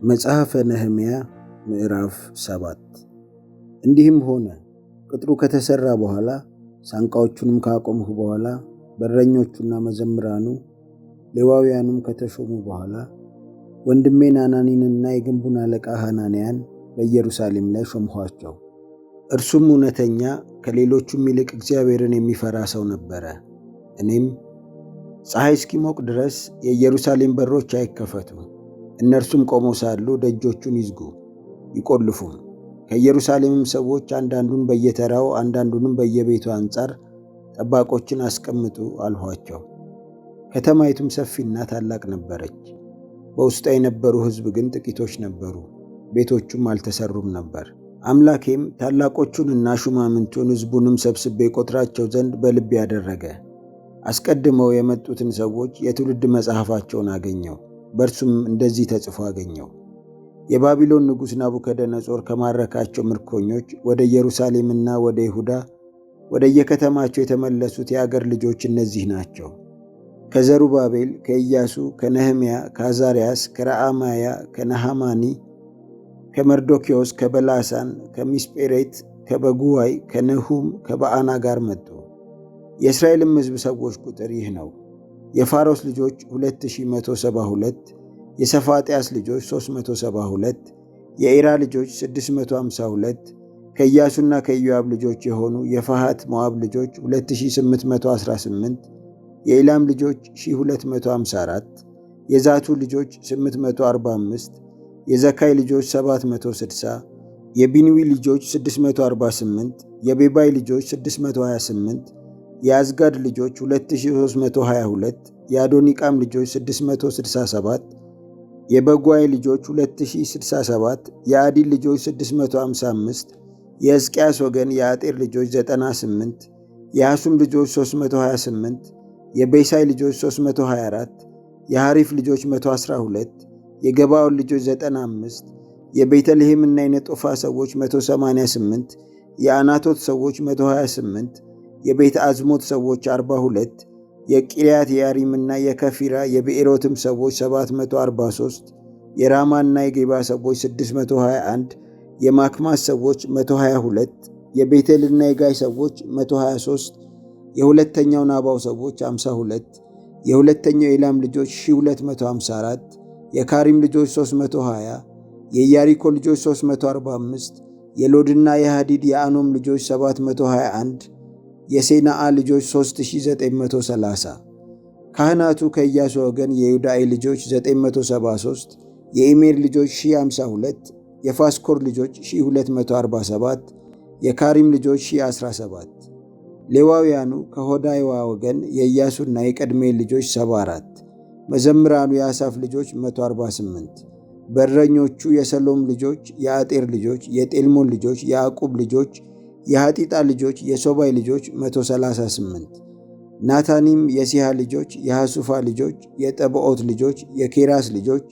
መጽሐፈ ነህምያ ምዕራፍ 7። እንዲህም ሆነ ቅጥሩ ከተሰራ በኋላ ሳንቃዎቹንም ካቆምሁ በኋላ በረኞቹና መዘምራኑ ሌዋውያኑም ከተሾሙ በኋላ ወንድሜን አናኒንና የግንቡን አለቃ ሐናንያን በኢየሩሳሌም ላይ ሾምኋቸው። እርሱም እውነተኛ ከሌሎቹም ይልቅ እግዚአብሔርን የሚፈራ ሰው ነበረ። እኔም ፀሐይ እስኪሞቅ ድረስ የኢየሩሳሌም በሮች አይከፈቱ፣ እነርሱም ቆመው ሳሉ ደጆቹን ይዝጉ ይቆልፉም። ከኢየሩሳሌምም ሰዎች አንዳንዱን በየተራው አንዳንዱንም በየቤቱ አንጻር ጠባቆችን አስቀምጡ አልኋቸው። ከተማይቱም ሰፊና ታላቅ ነበረች። በውስጧ የነበሩ ሕዝብ ግን ጥቂቶች ነበሩ፣ ቤቶቹም አልተሰሩም ነበር። አምላኬም ታላቆቹንና ሹማምንቱን ሕዝቡንም ሰብስቤ ቆጥራቸው ዘንድ በልቤ ያደረገ። አስቀድመው የመጡትን ሰዎች የትውልድ መጽሐፋቸውን አገኘው። በእርሱም እንደዚህ ተጽፎ አገኘው። የባቢሎን ንጉሥ ናቡከደነጾር ከማረካቸው ምርኮኞች ወደ ኢየሩሳሌምና ወደ ይሁዳ ወደ የከተማቸው የተመለሱት የአገር ልጆች እነዚህ ናቸው። ከዘሩባቤል፣ ከኢያሱ፣ ከነህምያ፣ ከአዛርያስ፣ ከረአማያ፣ ከነሐማኒ፣ ከመርዶክዮስ፣ ከበላሳን፣ ከሚስጴሬት፣ ከበጉዋይ፣ ከነሁም፣ ከበዓና ጋር መጡ። የእስራኤልም ሕዝብ ሰዎች ቁጥር ይህ ነው። የፋሮስ ልጆች 2172፣ የሰፋጥያስ ልጆች 372፣ የኢራ ልጆች 652፣ ከኢያሱና ከኢዮአብ ልጆች የሆኑ የፈሐት ሞዓብ ልጆች 2818፣ የኢላም ልጆች 1254፣ የዛቱ ልጆች 845፣ የዘካይ ልጆች 760፣ የቢንዊ ልጆች 648፣ የቤባይ ልጆች 628፣ የአዝጋድ ልጆች 2322፣ የአዶኒቃም ልጆች 667፣ የበጓይ ልጆች 2067፣ የአዲል ልጆች 655፣ የሕዝቅያስ ወገን የአጤር ልጆች 98፣ የሐሱም ልጆች 328፣ የቤሳይ ልጆች 324፣ የሐሪፍ ልጆች 112፣ የገባዖን ልጆች 95፣ የቤተልሔምና የነጦፋ ሰዎች 188፣ የአናቶት ሰዎች 128፣ የቤተ አዝሞት ሰዎች 42፣ የቂርያት የያሪምና የከፊራ የብኤሮትም ሰዎች 743፣ የራማና የጌባ ሰዎች 621፣ የማክማስ ሰዎች 122፣ የቤቴልና የጋይ ሰዎች 123፣ የሁለተኛው ናባው ሰዎች 52፣ የሁለተኛው ኤላም ልጆች 1254፣ የካሪም ልጆች 320፣ የኢያሪኮ ልጆች 345፣ የሎድና የሃዲድ የአኖም ልጆች 721፣ የሴናዓ ልጆች 3930። ካህናቱ ከኢያሱ ወገን የዩዳኤ ልጆች 973፣ የኢሜር ልጆች 1052፣ የፋስኮር ልጆች 1247፣ የካሪም ልጆች 1017። ሌዋውያኑ ከሆዳይዋ ወገን የኢያሱና የቀድሜል ልጆች 74፣ መዘምራኑ የአሳፍ ልጆች 148፣ በረኞቹ የሰሎም ልጆች፣ የአጤር ልጆች፣ የጤልሞን ልጆች፣ የአቁብ ልጆች፣ የሐጢጣ ልጆች፣ የሶባይ ልጆች 138፣ ናታኒም የሲሃ ልጆች፣ የሐሱፋ ልጆች፣ የጠብዖት ልጆች፣ የኬራስ ልጆች፣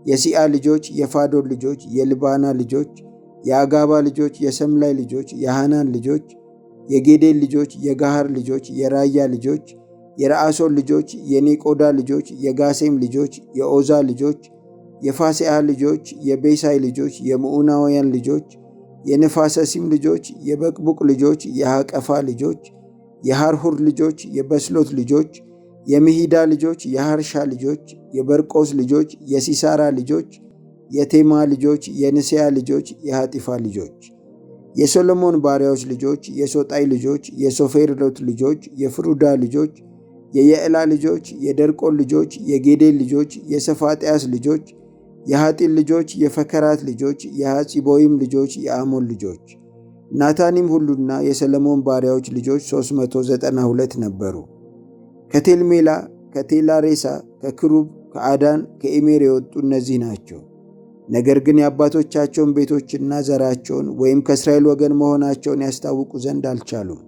የሲአ ልጆች፣ የፋዶር ልጆች፣ የልባና ልጆች፣ የአጋባ ልጆች፣ የሰምላይ ልጆች፣ የሐናን ልጆች፣ የጌዴል ልጆች፣ የጋሃር ልጆች፣ የራያ ልጆች፣ የረአሶን ልጆች፣ የኔቆዳ ልጆች፣ የጋሴም ልጆች፣ የኦዛ ልጆች፣ የፋሴአ ልጆች፣ የቤሳይ ልጆች፣ የምዑናውያን ልጆች፣ የንፋሰሲም ልጆች፣ የበቅቡቅ ልጆች፣ የሐቀፋ ልጆች፣ የሐርሁር ልጆች፣ የበስሎት ልጆች፣ የምሂዳ ልጆች፣ የሐርሻ ልጆች፣ የበርቆስ ልጆች፣ የሲሳራ ልጆች፣ የቴማ ልጆች፣ የንስያ ልጆች፣ የሐጢፋ ልጆች፣ የሶሎሞን ባሪያዎች ልጆች፣ የሶጣይ ልጆች፣ የሶፌርሎት ልጆች፣ የፍሩዳ ልጆች፣ የየዕላ ልጆች፣ የደርቆን ልጆች፣ የጌዴል ልጆች፣ የሰፋጥያስ ልጆች፣ የሐጢል ልጆች፣ የፈከራት ልጆች፣ የሐፂቦይም ልጆች፣ የአሞን ልጆች። ናታኒም ሁሉና የሰለሞን ባሪያዎች ልጆች 392 ነበሩ። ከቴልሜላ፣ ከቴላሬሳ፣ ከክሩብ፣ ከአዳን፣ ከኢሜር የወጡ እነዚህ ናቸው። ነገር ግን የአባቶቻቸውን ቤቶችና ዘራቸውን ወይም ከእስራኤል ወገን መሆናቸውን ያስታውቁ ዘንድ አልቻሉም።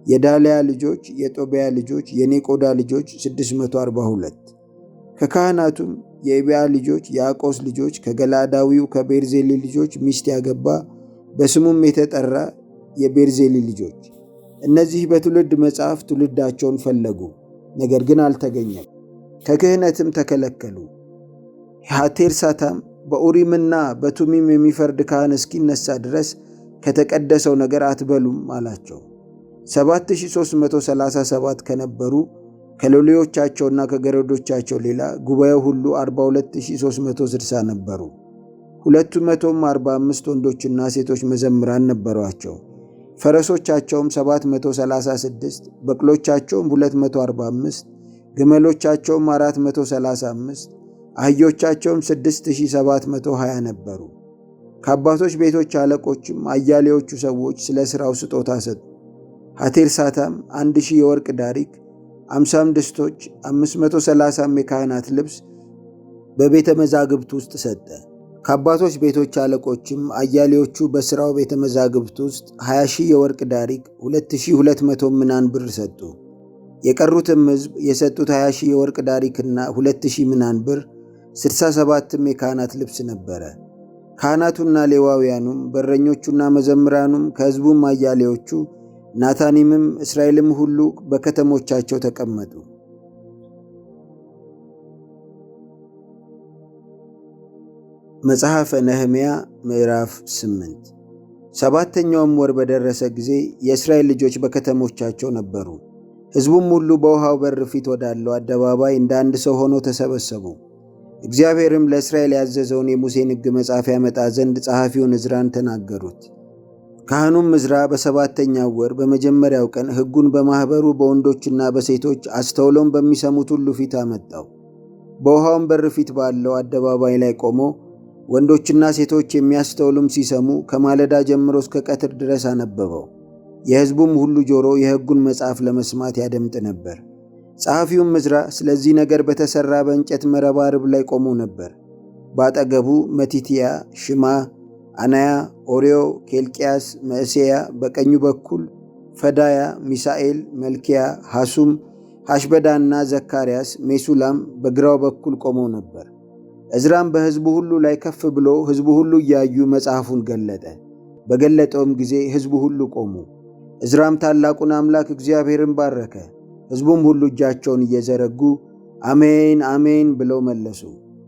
የዳልያ ልጆች፣ የጦቢያ ልጆች፣ የኔቆዳ ልጆች 642። ከካህናቱም የኢብያ ልጆች፣ የአቆስ ልጆች፣ ከገላዳዊው ከቤርዜሊ ልጆች ሚስት ያገባ በስሙም የተጠራ የቤርዜሊ ልጆች። እነዚህ በትውልድ መጽሐፍ ትውልዳቸውን ፈለጉ፣ ነገር ግን አልተገኘም። ከክህነትም ተከለከሉ። ሐቴርሳታም በኡሪምና በቱሚም የሚፈርድ ካህን እስኪነሳ ድረስ ከተቀደሰው ነገር አትበሉም አላቸው። 7337 ከነበሩ ከሎሌዎቻቸውና ከገረዶቻቸው ሌላ ጉባኤው ሁሉ 42360 ነበሩ። 245 ወንዶችና ሴቶች መዘምራን ነበሯቸው። ፈረሶቻቸውም 736፣ በቅሎቻቸውም 245፣ ግመሎቻቸውም 435፣ አህዮቻቸውም 6720 ነበሩ። ከአባቶች ቤቶች አለቆችም አያሌዎቹ ሰዎች ስለ ሥራው ስጦታ ሰጡ። ሐቴርሳታም 1000 የወርቅ ዳሪክ፣ 50 ድስቶች፣ 530 የካህናት ልብስ በቤተ መዛግብት ውስጥ ሰጠ። ከአባቶች ቤቶች አለቆችም አያሌዎቹ በሥራው ቤተ መዛግብት ውስጥ 20,000 የወርቅ ዳሪክ፣ 2200 ምናን ብር ሰጡ። የቀሩትም ሕዝብ የሰጡት 20,000 የወርቅ ዳሪክና 2000 ምናን ብር 67ም የካህናት ልብስ ነበረ። ካህናቱና ሌዋውያኑም በረኞቹና መዘምራኑም ከሕዝቡም አያሌዎቹ ናታኒምም እስራኤልም ሁሉ በከተሞቻቸው ተቀመጡ። መጽሐፈ ነህምያ ምዕራፍ 8። ሰባተኛውም ወር በደረሰ ጊዜ የእስራኤል ልጆች በከተሞቻቸው ነበሩ። ሕዝቡም ሁሉ በውሃው በር ፊት ወዳለው አደባባይ እንደ አንድ ሰው ሆነው ተሰበሰቡ። እግዚአብሔርም ለእስራኤል ያዘዘውን የሙሴን ሕግ መጽሐፍ ያመጣ ዘንድ ጸሐፊውን ዕዝራን ተናገሩት። ካህኑም ዕዝራ በሰባተኛው ወር በመጀመሪያው ቀን ሕጉን በማኅበሩ በወንዶችና በሴቶች አስተውለውም በሚሰሙት ሁሉ ፊት አመጣው። በውሃውም በር ፊት ባለው አደባባይ ላይ ቆሞ ወንዶችና ሴቶች የሚያስተውሉም ሲሰሙ ከማለዳ ጀምሮ እስከ ቀትር ድረስ አነበበው። የሕዝቡም ሁሉ ጆሮ የሕጉን መጽሐፍ ለመስማት ያደምጥ ነበር። ጸሐፊውም ዕዝራ ስለዚህ ነገር በተሠራ በእንጨት መረባርብ ላይ ቆሞ ነበር። በአጠገቡ መቲትያ፣ ሽማ፣ አናያ፣ ኦርዮ፣ ኬልቅያስ፣ መዕሤያ፣ በቀኙ በኩል ፈዳያ፣ ሚሳኤል፣ መልኪያ፣ ሐሱም፣ ሐሽበዳና ዘካርያስ፣ ሜሱላም በግራው በኩል ቆመው ነበር። ዕዝራም በሕዝቡ ሁሉ ላይ ከፍ ብሎ ሕዝቡ ሁሉ እያዩ መጽሐፉን ገለጠ። በገለጠውም ጊዜ ሕዝቡ ሁሉ ቆሙ። ዕዝራም ታላቁን አምላክ እግዚአብሔርን ባረከ። ሕዝቡም ሁሉ እጃቸውን እየዘረጉ አሜን አሜን ብለው መለሱ።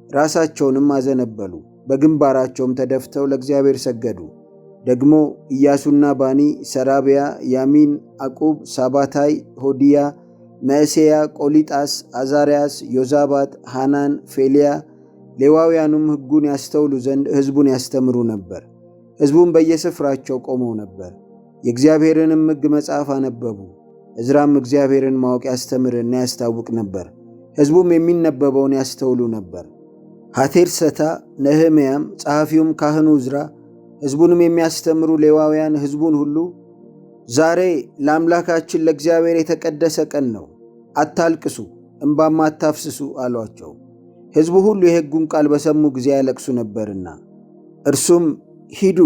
ራሳቸውንም አዘነበሉ፣ በግንባራቸውም ተደፍተው ለእግዚአብሔር ሰገዱ። ደግሞ ኢያሱና ባኒ፣ ሰራቢያ፣ ያሚን፣ አቁብ፣ ሳባታይ፣ ሆዲያ፣ መዕሤያ፣ ቆሊጣስ፣ አዛርያስ፣ ዮዛባት፣ ሃናን፣ ፌልያ፣ ሌዋውያኑም ሕጉን ያስተውሉ ዘንድ ሕዝቡን ያስተምሩ ነበር። ሕዝቡም በየስፍራቸው ቆመው ነበር፣ የእግዚአብሔርንም ሕግ መጽሐፍ አነበቡ። ዕዝራም እግዚአብሔርን ማወቅ ያስተምርና ያስታውቅ ነበር። ሕዝቡም የሚነበበውን ያስተውሉ ነበር። ሐቴርሰታ፣ ነህምያም፣ ጸሐፊውም ካህኑ ዕዝራ፣ ሕዝቡንም የሚያስተምሩ ሌዋውያን ሕዝቡን ሁሉ ዛሬ ለአምላካችን ለእግዚአብሔር የተቀደሰ ቀን ነው፣ አታልቅሱ፣ እንባም አታፍስሱ አሏቸው። ሕዝቡ ሁሉ የሕጉን ቃል በሰሙ ጊዜ ያለቅሱ ነበርና። እርሱም ሂዱ፣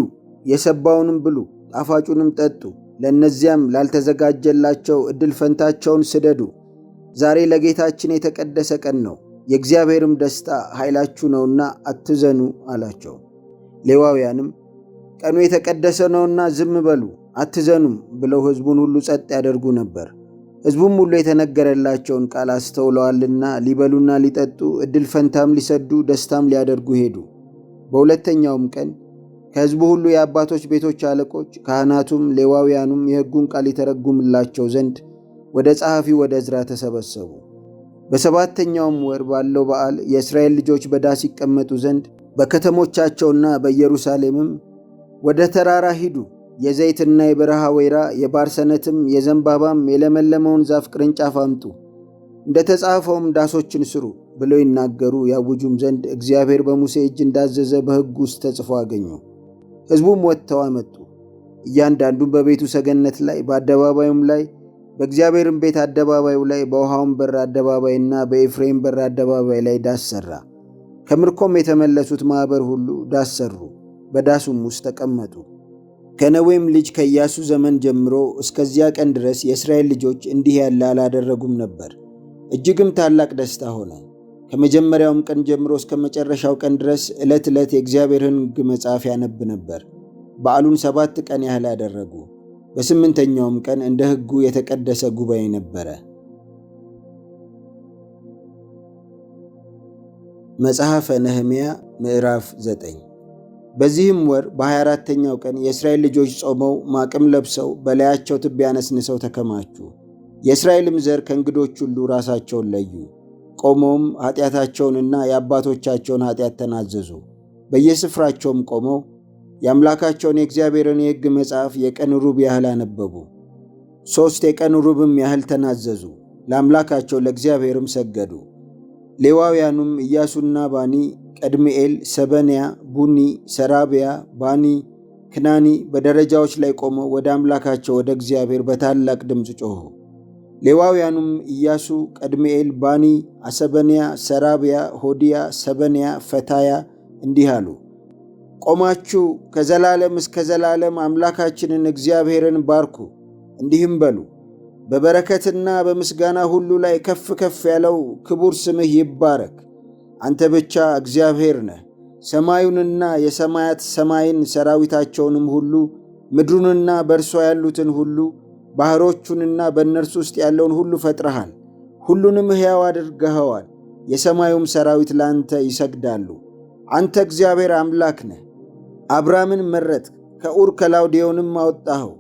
የሰባውንም ብሉ፣ ጣፋጩንም ጠጡ፣ ለእነዚያም ላልተዘጋጀላቸው ዕድል ፈንታቸውን ስደዱ። ዛሬ ለጌታችን የተቀደሰ ቀን ነው፣ የእግዚአብሔርም ደስታ ኃይላችሁ ነውና አትዘኑ አላቸው። ሌዋውያንም ቀኑ የተቀደሰ ነውና ዝም በሉ አትዘኑም ብለው ሕዝቡን ሁሉ ጸጥ ያደርጉ ነበር። ሕዝቡም ሁሉ የተነገረላቸውን ቃል አስተውለዋልና ሊበሉና ሊጠጡ ዕድል ፈንታም ሊሰዱ ደስታም ሊያደርጉ ሄዱ። በሁለተኛውም ቀን ከሕዝቡ ሁሉ የአባቶች ቤቶች አለቆች ካህናቱም ሌዋውያኑም የሕጉን ቃል ይተረጉምላቸው ዘንድ ወደ ጸሐፊው ወደ ዕዝራ ተሰበሰቡ። በሰባተኛውም ወር ባለው በዓል የእስራኤል ልጆች በዳስ ይቀመጡ ዘንድ በከተሞቻቸውና በኢየሩሳሌምም ወደ ተራራ ሂዱ፣ የዘይትና የበረሃ ወይራ የባርሰነትም የዘንባባም የለመለመውን ዛፍ ቅርንጫፍ አምጡ፣ እንደ ተጻፈውም ዳሶችን ስሩ ብለው ይናገሩ ያውጁም ዘንድ እግዚአብሔር በሙሴ እጅ እንዳዘዘ በሕጉ ውስጥ ተጽፎ አገኙ። ሕዝቡም ወጥተው አመጡ። እያንዳንዱም በቤቱ ሰገነት ላይ በአደባባዩም ላይ በእግዚአብሔርም ቤት አደባባዩ ላይ በውሃውም በር አደባባይና በኤፍሬም በር አደባባይ ላይ ዳስ ሠራ። ከምርኮም የተመለሱት ማኅበር ሁሉ ዳስ ሠሩ፣ በዳሱም ውስጥ ተቀመጡ። ከነዌም ልጅ ከኢያሱ ዘመን ጀምሮ እስከዚያ ቀን ድረስ የእስራኤል ልጆች እንዲህ ያለ አላደረጉም ነበር። እጅግም ታላቅ ደስታ ሆነ። ከመጀመሪያውም ቀን ጀምሮ እስከ መጨረሻው ቀን ድረስ ዕለት ዕለት የእግዚአብሔርን ሕግ መጽሐፍ ያነብ ነበር። በዓሉን 7 ቀን ያህል አደረጉ። በ8ኛውም ቀን እንደ ሕጉ የተቀደሰ ጉባኤ ነበረ። መጽሐፈ ነህምያ ምዕራፍ 9 በዚህም ወር በ24ኛው ቀን የእስራኤል ልጆች ጾመው ማቅም ለብሰው በላያቸው ትቢያ ነስንሰው ተከማቹ። የእስራኤልም ዘር ከእንግዶች ሁሉ ራሳቸውን ለዩ። ቆመውም ኃጢአታቸውንና የአባቶቻቸውን ኃጢአት ተናዘዙ። በየስፍራቸውም ቆመው የአምላካቸውን የእግዚአብሔርን የሕግ መጽሐፍ የቀን ሩብ ያህል አነበቡ። 3 የቀን ሩብም ያህል ተናዘዙ። ለአምላካቸው ለእግዚአብሔርም ሰገዱ። ሌዋውያኑም ኢያሱና ባኒ፣ ቀድምኤል፣ ሰበንያ፣ ቡኒ፣ ሰራቢያ፣ ባኒ፣ ክናኒ በደረጃዎች ላይ ቆመው ወደ አምላካቸው ወደ እግዚአብሔር በታላቅ ድምፅ ጮኹ። ሌዋውያኑም ኢያሱ፣ ቀድምኤል፣ ባኒ፣ አሰበንያ፣ ሰራቢያ፣ ሆዲያ፣ ሰበንያ፣ ፈታያ እንዲህ አሉ። ቆማችሁ ከዘላለም እስከ ዘላለም አምላካችንን እግዚአብሔርን ባርኩ። እንዲህም በሉ፣ በበረከትና በምስጋና ሁሉ ላይ ከፍ ከፍ ያለው ክቡር ስምህ ይባረክ። አንተ ብቻ እግዚአብሔር ነህ። ሰማዩንና የሰማያት ሰማይን ሰራዊታቸውንም ሁሉ፣ ምድሩንና በእርሷ ያሉትን ሁሉ፣ ባሕሮቹንና በእነርሱ ውስጥ ያለውን ሁሉ ፈጥረሃል። ሁሉንም ሕያው አድርገኸዋል። የሰማዩም ሰራዊት ለአንተ ይሰግዳሉ። አንተ እግዚአብሔር አምላክ ነህ። አብራምን መረጥክ፣ ከኡር ከላውዴዎንም አወጣኸው።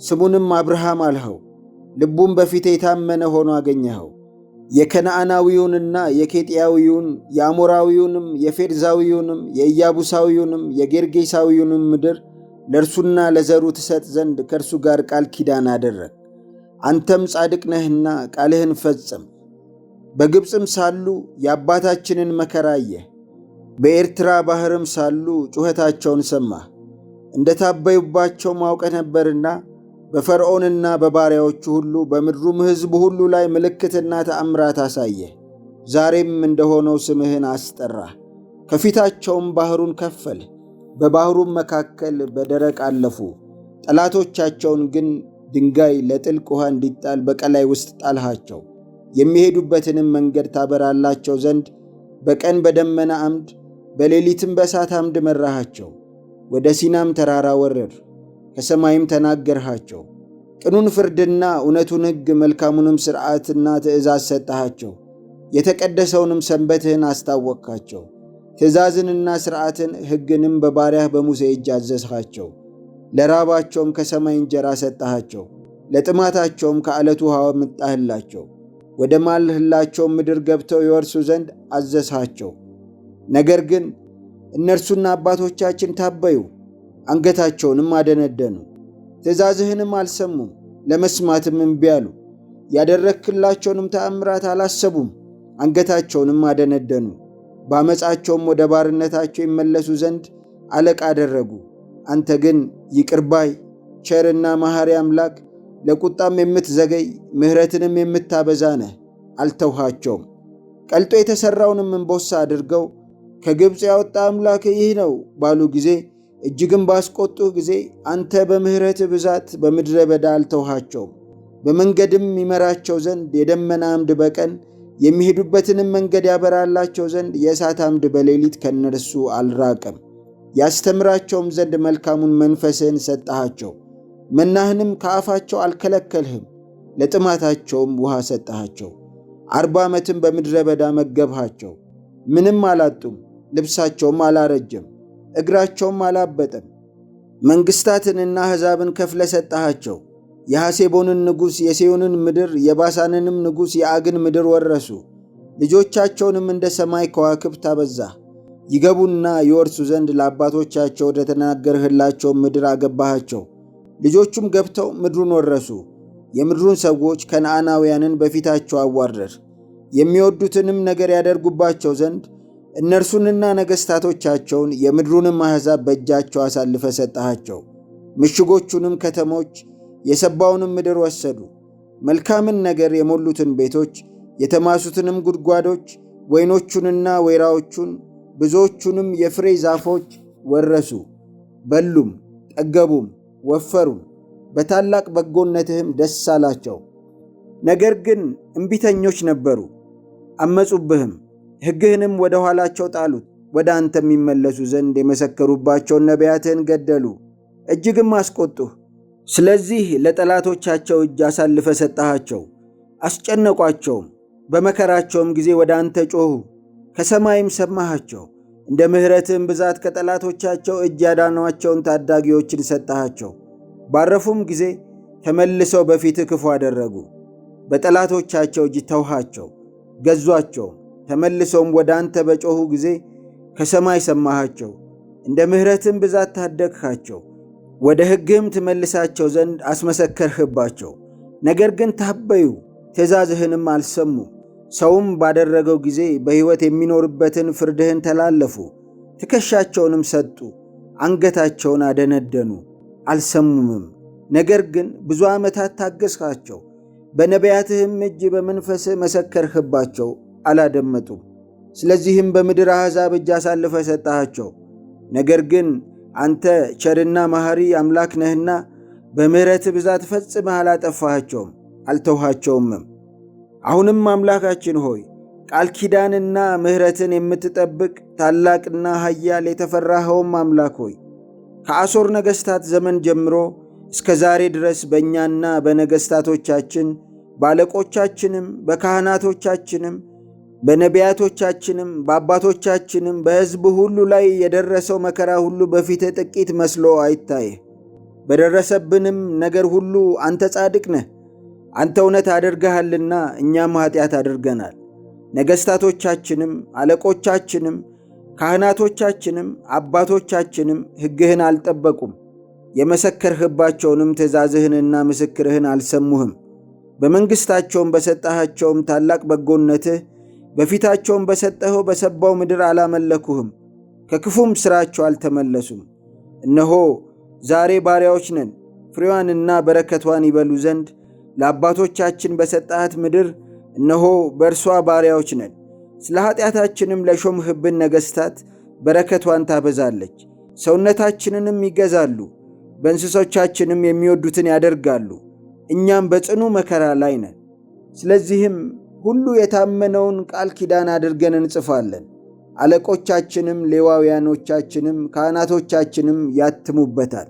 ስሙንም አብርሃም አልኸው። ልቡም በፊቴ የታመነ ሆኖ አገኘኸው። የከነዓናዊውንና የኬጢያዊውን የአሞራዊውንም የፌርዛዊውንም የኢያቡሳዊውንም የጌርጌሳዊውንም ምድር ለእርሱና ለዘሩ ትሰጥ ዘንድ ከእርሱ ጋር ቃል ኪዳን አደረግ። አንተም ጻድቅ ነህና ቃልህን ፈጽም። በግብፅም ሳሉ የአባታችንን መከራ አየህ። በኤርትራ ባሕርም ሳሉ ጩኸታቸውን ሰማህ። እንደ ታበዩባቸው ማውቀህ ነበርና በፈርዖንና በባሪያዎቹ ሁሉ በምድሩም ሕዝብ ሁሉ ላይ ምልክትና ተአምራት አሳየህ። ዛሬም እንደሆነው ስምህን አስጠራህ። ከፊታቸውም ባሕሩን ከፈልህ። በባሕሩም መካከል በደረቅ አለፉ። ጠላቶቻቸውን ግን ድንጋይ ለጥልቅ ውሃ እንዲጣል በቀላይ ውስጥ ጣልሃቸው። የሚሄዱበትንም መንገድ ታበራላቸው ዘንድ በቀን በደመና አምድ በሌሊትም በእሳት አምድ መራሃቸው። ወደ ሲናም ተራራ ወረድ፣ ከሰማይም ተናገርሃቸው። ቅኑን ፍርድና እውነቱን ሕግ መልካሙንም ሥርዓትና ትእዛዝ ሰጠሃቸው። የተቀደሰውንም ሰንበትህን አስታወቅካቸው። ትእዛዝንና ሥርዓትን ሕግንም በባሪያህ በሙሴ እጅ አዘዝሃቸው። ለራባቸውም ከሰማይ እንጀራ ሰጠሃቸው፣ ለጥማታቸውም ከዓለት ውሃ አመጣህላቸው። ወደ ማልህላቸውም ምድር ገብተው ይወርሱ ዘንድ አዘዝሃቸው። ነገር ግን እነርሱና አባቶቻችን ታበዩ፣ አንገታቸውንም አደነደኑ። ትእዛዝህንም አልሰሙም፣ ለመስማትም እምቢ አሉ። ያደረግክላቸውንም ተአምራት አላሰቡም፣ አንገታቸውንም አደነደኑ። በዓመፃቸውም ወደ ባርነታቸው ይመለሱ ዘንድ አለቃ አደረጉ። አንተ ግን ይቅር ባይ ቸርና መሐሪ አምላክ፣ ለቁጣም የምትዘገይ ምሕረትንም የምታበዛ ነህ። አልተውሃቸውም። ቀልጦ የተሠራውንም እምቦሳ አድርገው ከግብፅ ያወጣ አምላክ ይህ ነው ባሉ ጊዜ፣ እጅግም ባስቆጡህ ጊዜ አንተ በምሕረትህ ብዛት በምድረ በዳ አልተውሃቸውም። በመንገድም ይመራቸው ዘንድ የደመና አምድ በቀን የሚሄዱበትንም መንገድ ያበራላቸው ዘንድ የእሳት አምድ በሌሊት ከነርሱ አልራቀም። ያስተምራቸውም ዘንድ መልካሙን መንፈስህን ሰጠሃቸው። መናህንም ከአፋቸው አልከለከልህም። ለጥማታቸውም ውሃ ሰጠሃቸው። 40 ዓመትም በምድረ በዳ መገብሃቸው። ምንም አላጡም፣ ልብሳቸውም አላረጀም፣ እግራቸውም አላበጠም። መንግሥታትንና አሕዛብን ከፍለ ሰጠሃቸው። የሐሴቦንን ንጉሥ የሴዮንን ምድር የባሳንንም ንጉሥ የዐግን ምድር ወረሱ። ልጆቻቸውንም እንደ ሰማይ ከዋክብት አበዛህ። ይገቡና ይወርሱ ዘንድ ለአባቶቻቸው ወደ ተናገርህላቸው ምድር አገባሃቸው። ልጆቹም ገብተው ምድሩን ወረሱ። የምድሩን ሰዎች ከነዓናውያንን በፊታቸው አዋረድ። የሚወዱትንም ነገር ያደርጉባቸው ዘንድ እነርሱንና ነገሥታቶቻቸውን የምድሩንም አሕዛብ በእጃቸው አሳልፈ ሰጠሃቸው። ምሽጎቹንም ከተሞች የሰባውንም ምድር ወሰዱ። መልካምን ነገር የሞሉትን ቤቶች፣ የተማሱትንም ጉድጓዶች፣ ወይኖቹንና ወይራዎቹን፣ ብዙዎቹንም የፍሬ ዛፎች ወረሱ። በሉም፣ ጠገቡም፣ ወፈሩም። በታላቅ በጎነትህም ደስ አላቸው። ነገር ግን እምቢተኞች ነበሩ፣ አመፁብህም። ሕግህንም ወደ ኋላቸው ጣሉት። ወደ አንተ የሚመለሱ ዘንድ የመሰከሩባቸውን ነቢያትህን ገደሉ፣ እጅግም አስቆጡህ። ስለዚህ ለጠላቶቻቸው እጅ አሳልፈ ሰጠሃቸው፣ አስጨነቋቸውም። በመከራቸውም ጊዜ ወደ አንተ ጮኹ፣ ከሰማይም ሰማሃቸው። እንደ ምሕረትህም ብዛት ከጠላቶቻቸው እጅ ያዳኗቸውን ታዳጊዎችን ሰጠሃቸው። ባረፉም ጊዜ ተመልሰው በፊትህ ክፉ አደረጉ። በጠላቶቻቸው እጅ ተውሃቸው፣ ገዟቸውም። ተመልሰውም ወደ አንተ በጮኹ ጊዜ ከሰማይ ሰማሃቸው። እንደ ምሕረትህም ብዛት ታደግሃቸው። ወደ ሕግህም ትመልሳቸው ዘንድ አስመሰከርህባቸው። ነገር ግን ታበዩ፣ ትእዛዝህንም አልሰሙ። ሰውም ባደረገው ጊዜ በሕይወት የሚኖርበትን ፍርድህን ተላለፉ። ትከሻቸውንም ሰጡ፣ አንገታቸውን አደነደኑ፣ አልሰሙምም። ነገር ግን ብዙ ዓመታት ታገሥሃቸው፣ በነቢያትህም እጅ በመንፈስህ መሰከርህባቸው፣ አላደመጡም። ስለዚህም በምድር አሕዛብ እጅ አሳልፈህ ሰጠሃቸው። ነገር ግን አንተ ቸርና መሐሪ አምላክ ነህና በምሕረትህ ብዛት ፈጽመህ አላጠፋሃቸውም፣ አልተውሃቸውምም። አሁንም አምላካችን ሆይ ቃል ኪዳንና ምሕረትን የምትጠብቅ ታላቅና ኃያል የተፈራኸውም አምላክ ሆይ ከአሦር ነገሥታት ዘመን ጀምሮ እስከ ዛሬ ድረስ በእኛና በነገሥታቶቻችን በአለቆቻችንም በካህናቶቻችንም በነቢያቶቻችንም በአባቶቻችንም በሕዝብ ሁሉ ላይ የደረሰው መከራ ሁሉ በፊትህ ጥቂት መስሎ አይታይህ። በደረሰብንም ነገር ሁሉ አንተ ጻድቅ ነህ። አንተ እውነት አድርገሃልና እኛም ኃጢአት አድርገናል። ነገሥታቶቻችንም አለቆቻችንም ካህናቶቻችንም አባቶቻችንም ሕግህን አልጠበቁም። የመሰከርህባቸውንም ትእዛዝህንና ምስክርህን አልሰሙህም። በመንግሥታቸውም በሰጠሃቸውም ታላቅ በጎነትህ በፊታቸውም በሰጠኸው በሰባው ምድር አላመለኩህም፣ ከክፉም ሥራቸው አልተመለሱም። እነሆ ዛሬ ባሪያዎች ነን፣ ፍሬዋንና በረከቷን ይበሉ ዘንድ ለአባቶቻችን በሰጠሃት ምድር እነሆ በእርሷ ባሪያዎች ነን። ስለ ኃጢአታችንም ለሾምህብን ነገሥታት በረከቷን ታበዛለች። ሰውነታችንንም ይገዛሉ፣ በእንስሶቻችንም የሚወዱትን ያደርጋሉ። እኛም በጽኑ መከራ ላይ ነን። ስለዚህም ሁሉ የታመነውን ቃል ኪዳን አድርገን እንጽፋለን። አለቆቻችንም ሌዋውያኖቻችንም ካህናቶቻችንም ያትሙበታል።